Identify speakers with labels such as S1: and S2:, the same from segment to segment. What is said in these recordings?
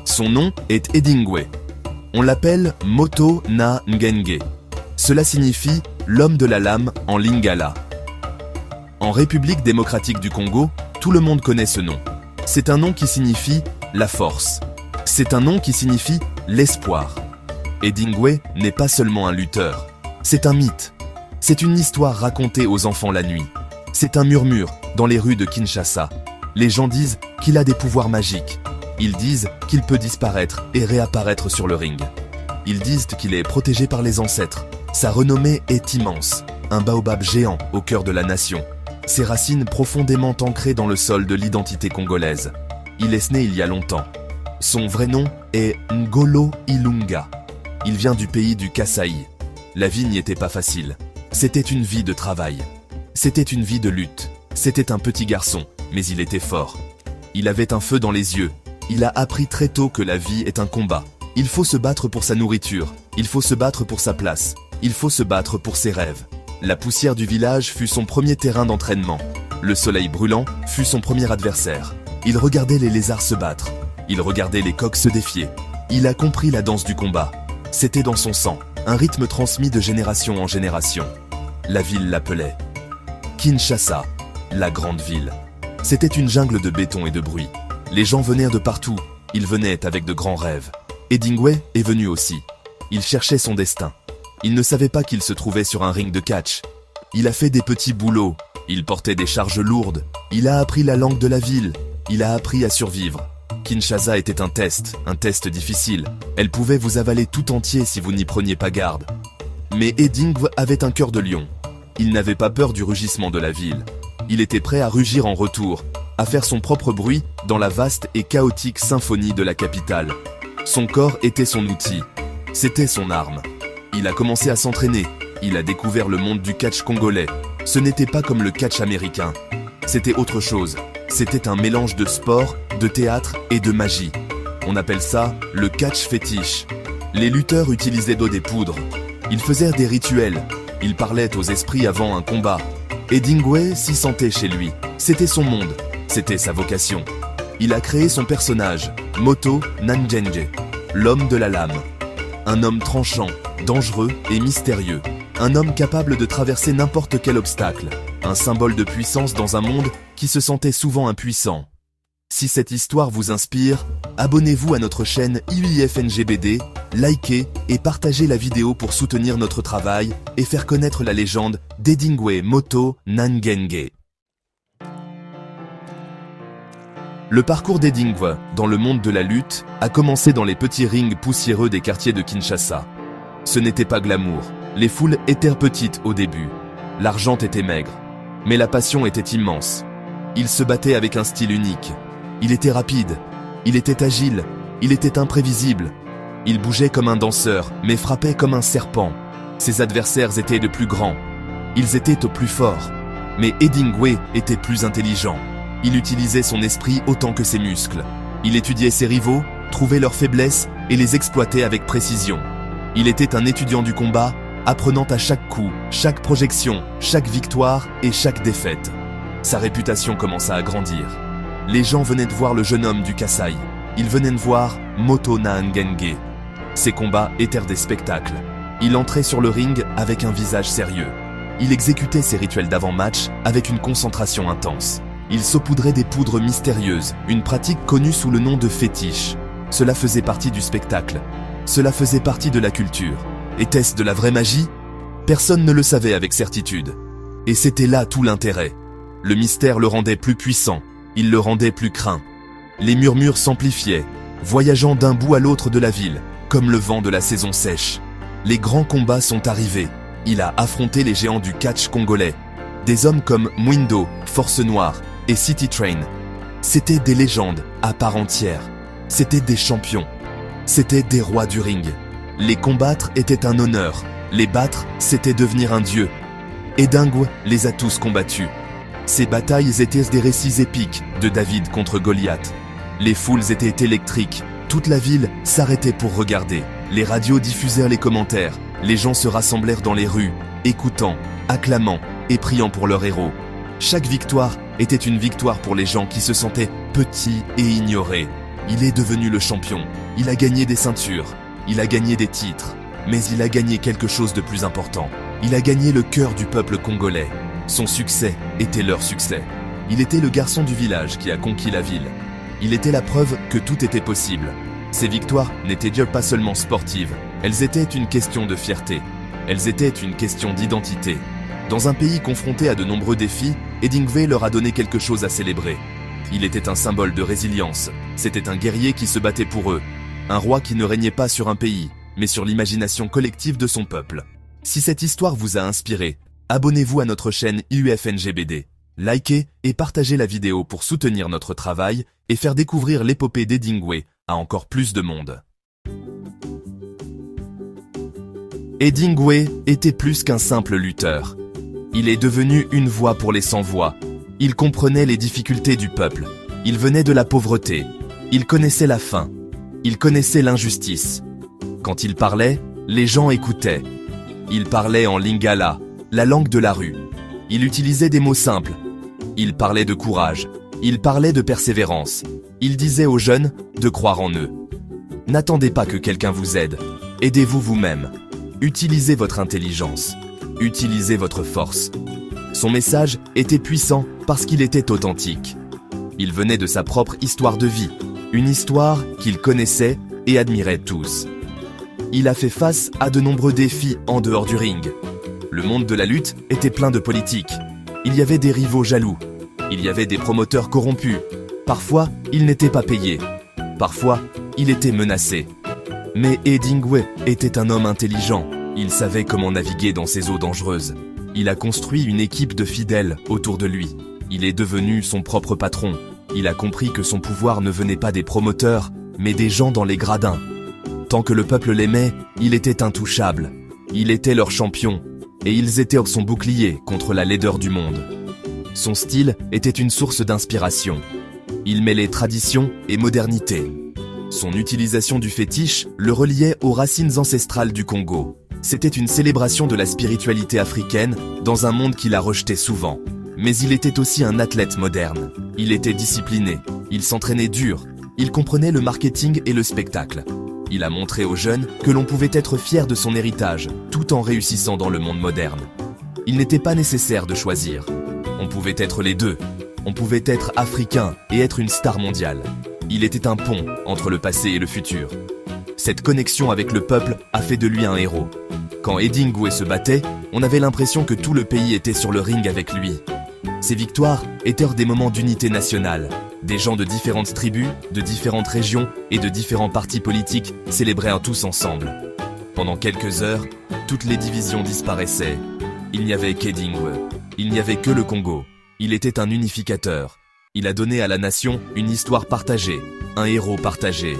S1: Son nom est Edingwe. On l'appelle Moto na Ngenge. Cela signifie l'homme de la lame en lingala. En République démocratique du Congo, tout le monde connaît ce nom. C'est un nom qui signifie la force. C'est un nom qui signifie l'espoir. Edingwe n'est pas seulement un lutteur. C'est un mythe. C'est une histoire racontée aux enfants la nuit. C'est un murmure dans les rues de Kinshasa. Les gens disent qu'il a des pouvoirs magiques. Ils disent qu'il peut disparaître et réapparaître sur le ring. Ils disent qu'il est protégé par les ancêtres. Sa renommée est immense. Un baobab géant au cœur de la nation. Ses racines profondément ancrées dans le sol de l'identité congolaise. Il est né il y a longtemps. Son vrai nom est Ngolo Ilunga. Il vient du pays du Kasaï. La vie n'y était pas facile. C'était une vie de travail. C'était une vie de lutte. C'était un petit garçon, mais il était fort. Il avait un feu dans les yeux. Il a appris très tôt que la vie est un combat. Il faut se battre pour sa nourriture. Il faut se battre pour sa place. Il faut se battre pour ses rêves. La poussière du village fut son premier terrain d'entraînement. Le soleil brûlant fut son premier adversaire. Il regardait les lézards se battre. Il regardait les coqs se défier. Il a compris la danse du combat. C'était dans son sang, un rythme transmis de génération en génération. La ville l'appelait Kinshasa, la grande ville. C'était une jungle de béton et de bruit. Les gens venaient de partout. Ils venaient avec de grands rêves. Edingwe est venu aussi. Il cherchait son destin. Il ne savait pas qu'il se trouvait sur un ring de catch. Il a fait des petits boulots. Il portait des charges lourdes. Il a appris la langue de la ville. Il a appris à survivre. Kinshasa était un test difficile. Elle pouvait vous avaler tout entier si vous n'y preniez pas garde. Mais Edingwe avait un cœur de lion. Il n'avait pas peur du rugissement de la ville. Il était prêt à rugir en retour, à faire son propre bruit dans la vaste et chaotique symphonie de la capitale. Son corps était son outil. C'était son arme. Il a commencé à s'entraîner. Il a découvert le monde du catch congolais. Ce n'était pas comme le catch américain. C'était autre chose. C'était un mélange de sport, de théâtre et de magie. On appelle ça le catch fétiche. Les lutteurs utilisaient d'eau des poudres. Ils faisaient des rituels. Ils parlaient aux esprits avant un combat. Edingwe s'y sentait chez lui. C'était son monde. C'était sa vocation. Il a créé son personnage, Moto Nanjenge, l'homme de la lame. Un homme tranchant, dangereux et mystérieux. Un homme capable de traverser n'importe quel obstacle. Un symbole de puissance dans un monde qui se sentait souvent impuissant. Si cette histoire vous inspire, abonnez-vous à notre chaîne IUIFNGBD, likez et partagez la vidéo pour soutenir notre travail et faire connaître la légende d'Edingwe Moto Nangenge. Le parcours d'Edingwe dans le monde de la lutte a commencé dans les petits rings poussiéreux des quartiers de Kinshasa. Ce n'était pas glamour. Les foules étaient petites au début. L'argent était maigre. Mais la passion était immense. Il se battait avec un style unique. Il était rapide. Il était agile. Il était imprévisible. Il bougeait comme un danseur, mais frappait comme un serpent. Ses adversaires étaient de plus grands. Ils étaient au plus fort. Mais Edingwe était plus intelligent. Il utilisait son esprit autant que ses muscles. Il étudiait ses rivaux, trouvait leurs faiblesses et les exploitait avec précision. Il était un étudiant du combat, apprenant à chaque coup, chaque projection, chaque victoire et chaque défaite. Sa réputation commença à grandir. Les gens venaient de voir le jeune homme du Kasaï. Ils venaient de voir Moto Nangenge. Ses combats étaient des spectacles. Il entrait sur le ring avec un visage sérieux. Il exécutait ses rituels d'avant-match avec une concentration intense. Il saupoudrait des poudres mystérieuses, une pratique connue sous le nom de fétiche. Cela faisait partie du spectacle. Cela faisait partie de la culture. Était-ce de la vraie magie? Personne ne le savait avec certitude. Et c'était là tout l'intérêt. Le mystère le rendait plus puissant, il le rendait plus craint. Les murmures s'amplifiaient, voyageant d'un bout à l'autre de la ville, comme le vent de la saison sèche. Les grands combats sont arrivés. Il a affronté les géants du catch congolais. Des hommes comme Mwindo, Force Noire et City Train. C'étaient des légendes à part entière. C'étaient des champions. C'étaient des rois du ring. Les combattre était un honneur. Les battre, c'était devenir un dieu. Edingwe les a tous combattus. Ces batailles étaient des récits épiques de David contre Goliath. Les foules étaient électriques. Toute la ville s'arrêtait pour regarder. Les radios diffusèrent les commentaires. Les gens se rassemblèrent dans les rues, écoutant, acclamant et priant pour leur héros. Chaque victoire était une victoire pour les gens qui se sentaient petits et ignorés. Il est devenu le champion. Il a gagné des ceintures. Il a gagné des titres. Mais il a gagné quelque chose de plus important. Il a gagné le cœur du peuple congolais. Son succès était leur succès. Il était le garçon du village qui a conquis la ville. Il était la preuve que tout était possible. Ces victoires n'étaient déjà pas seulement sportives. Elles étaient une question de fierté. Elles étaient une question d'identité. Dans un pays confronté à de nombreux défis, Edingwe leur a donné quelque chose à célébrer. Il était un symbole de résilience. C'était un guerrier qui se battait pour eux. Un roi qui ne régnait pas sur un pays, mais sur l'imagination collective de son peuple. Si cette histoire vous a inspiré, abonnez-vous à notre chaîne IUFNGBD. Likez et partagez la vidéo pour soutenir notre travail et faire découvrir l'épopée d'Edingwe à encore plus de monde. Edingwe était plus qu'un simple lutteur. Il est devenu une voix pour les sans-voix. Il comprenait les difficultés du peuple. Il venait de la pauvreté. Il connaissait la faim. Il connaissait l'injustice. Quand il parlait, les gens écoutaient. Il parlait en lingala, la langue de la rue. Il utilisait des mots simples. Il parlait de courage. Il parlait de persévérance. Il disait aux jeunes de croire en eux. N'attendez pas que quelqu'un vous aide. Aidez-vous vous-même. Utilisez votre intelligence. Utilisez votre force. Son message était puissant parce qu'il était authentique. Il venait de sa propre histoire de vie, une histoire qu'il connaissait et admirait tous. Il a fait face à de nombreux défis en dehors du ring. Le monde de la lutte était plein de politique. Il y avait des rivaux jaloux. Il y avait des promoteurs corrompus. Parfois, il n'était pas payé. Parfois, il était menacé. Mais Edingwe était un homme intelligent. Il savait comment naviguer dans ces eaux dangereuses. Il a construit une équipe de fidèles autour de lui. Il est devenu son propre patron. Il a compris que son pouvoir ne venait pas des promoteurs, mais des gens dans les gradins. Tant que le peuple l'aimait, il était intouchable. Il était leur champion, et ils étaient son bouclier contre la laideur du monde. Son style était une source d'inspiration. Il mêlait tradition et modernité. Son utilisation du fétiche le reliait aux racines ancestrales du Congo. C'était une célébration de la spiritualité africaine dans un monde qu'il a rejeté souvent. Mais il était aussi un athlète moderne. Il était discipliné, il s'entraînait dur, il comprenait le marketing et le spectacle. Il a montré aux jeunes que l'on pouvait être fier de son héritage, tout en réussissant dans le monde moderne. Il n'était pas nécessaire de choisir. On pouvait être les deux. On pouvait être africain et être une star mondiale. Il était un pont entre le passé et le futur. Cette connexion avec le peuple a fait de lui un héros. Quand Edingwe se battait, on avait l'impression que tout le pays était sur le ring avec lui. Ses victoires étaient des moments d'unité nationale. Des gens de différentes tribus, de différentes régions et de différents partis politiques célébraient tous ensemble. Pendant quelques heures, toutes les divisions disparaissaient. Il n'y avait qu'Edingwe. Il n'y avait que le Congo. Il était un unificateur. Il a donné à la nation une histoire partagée, un héros partagé.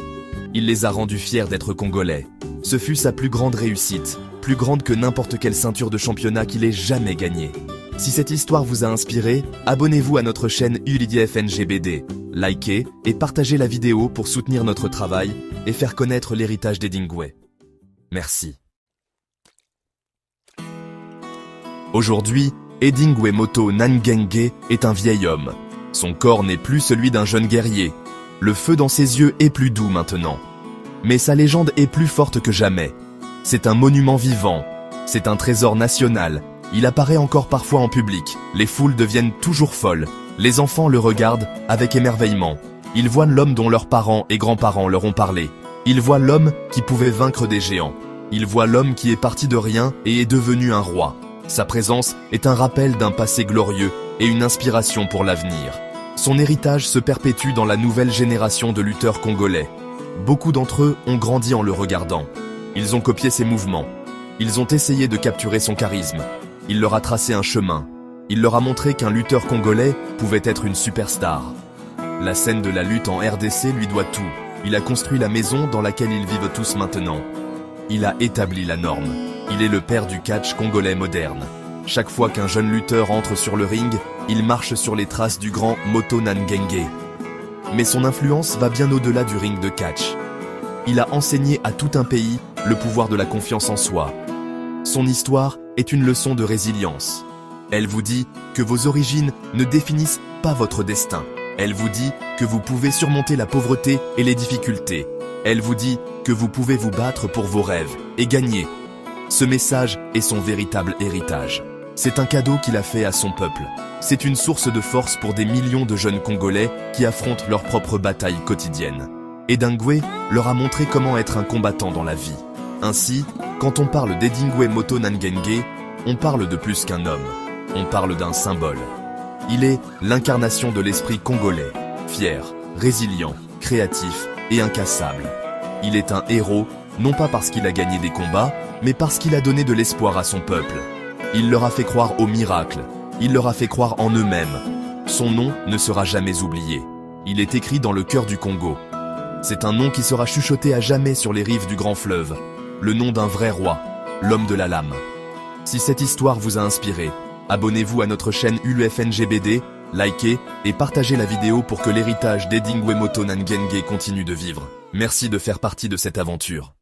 S1: Il les a rendus fiers d'être congolais. Ce fut sa plus grande réussite, plus grande que n'importe quelle ceinture de championnat qu'il ait jamais gagnée. Si cette histoire vous a inspiré, abonnez-vous à notre chaîne IUFNGBD, likez et partagez la vidéo pour soutenir notre travail et faire connaître l'héritage d'Edingwe. Merci. Aujourd'hui, Edingwe Moto Nangenge est un vieil homme. Son corps n'est plus celui d'un jeune guerrier. Le feu dans ses yeux est plus doux maintenant. Mais sa légende est plus forte que jamais. C'est un monument vivant. C'est un trésor national. Il apparaît encore parfois en public. Les foules deviennent toujours folles. Les enfants le regardent avec émerveillement. Ils voient l'homme dont leurs parents et grands-parents leur ont parlé. Ils voient l'homme qui pouvait vaincre des géants. Ils voient l'homme qui est parti de rien et est devenu un roi. Sa présence est un rappel d'un passé glorieux et une inspiration pour l'avenir. Son héritage se perpétue dans la nouvelle génération de lutteurs congolais. Beaucoup d'entre eux ont grandi en le regardant. Ils ont copié ses mouvements. Ils ont essayé de capturer son charisme. Il leur a tracé un chemin. Il leur a montré qu'un lutteur congolais pouvait être une superstar. La scène de la lutte en RDC lui doit tout. Il a construit la maison dans laquelle ils vivent tous maintenant. Il a établi la norme. Il est le père du catch congolais moderne. Chaque fois qu'un jeune lutteur entre sur le ring, il marche sur les traces du grand Moto Nangenge. Mais son influence va bien au-delà du ring de catch. Il a enseigné à tout un pays le pouvoir de la confiance en soi. Son histoire est une leçon de résilience. Elle vous dit que vos origines ne définissent pas votre destin. Elle vous dit que vous pouvez surmonter la pauvreté et les difficultés. Elle vous dit que vous pouvez vous battre pour vos rêves et gagner. Ce message est son véritable héritage. C'est un cadeau qu'il a fait à son peuple. C'est une source de force pour des millions de jeunes Congolais qui affrontent leurs propres batailles quotidiennes. Edingwe leur a montré comment être un combattant dans la vie. Ainsi, quand on parle d'Edingwe Moto Nangenge, on parle de plus qu'un homme. On parle d'un symbole. Il est l'incarnation de l'esprit congolais, fier, résilient, créatif et incassable. Il est un héros, non pas parce qu'il a gagné des combats, mais parce qu'il a donné de l'espoir à son peuple. Il leur a fait croire au miracle. Il leur a fait croire en eux-mêmes. Son nom ne sera jamais oublié. Il est écrit dans le cœur du Congo. C'est un nom qui sera chuchoté à jamais sur les rives du grand fleuve. Le nom d'un vrai roi, l'homme de la lame. Si cette histoire vous a inspiré, abonnez-vous à notre chaîne UFNGBD, likez et partagez la vidéo pour que l'héritage d'Edingwe Moto Nangenge continue de vivre. Merci de faire partie de cette aventure.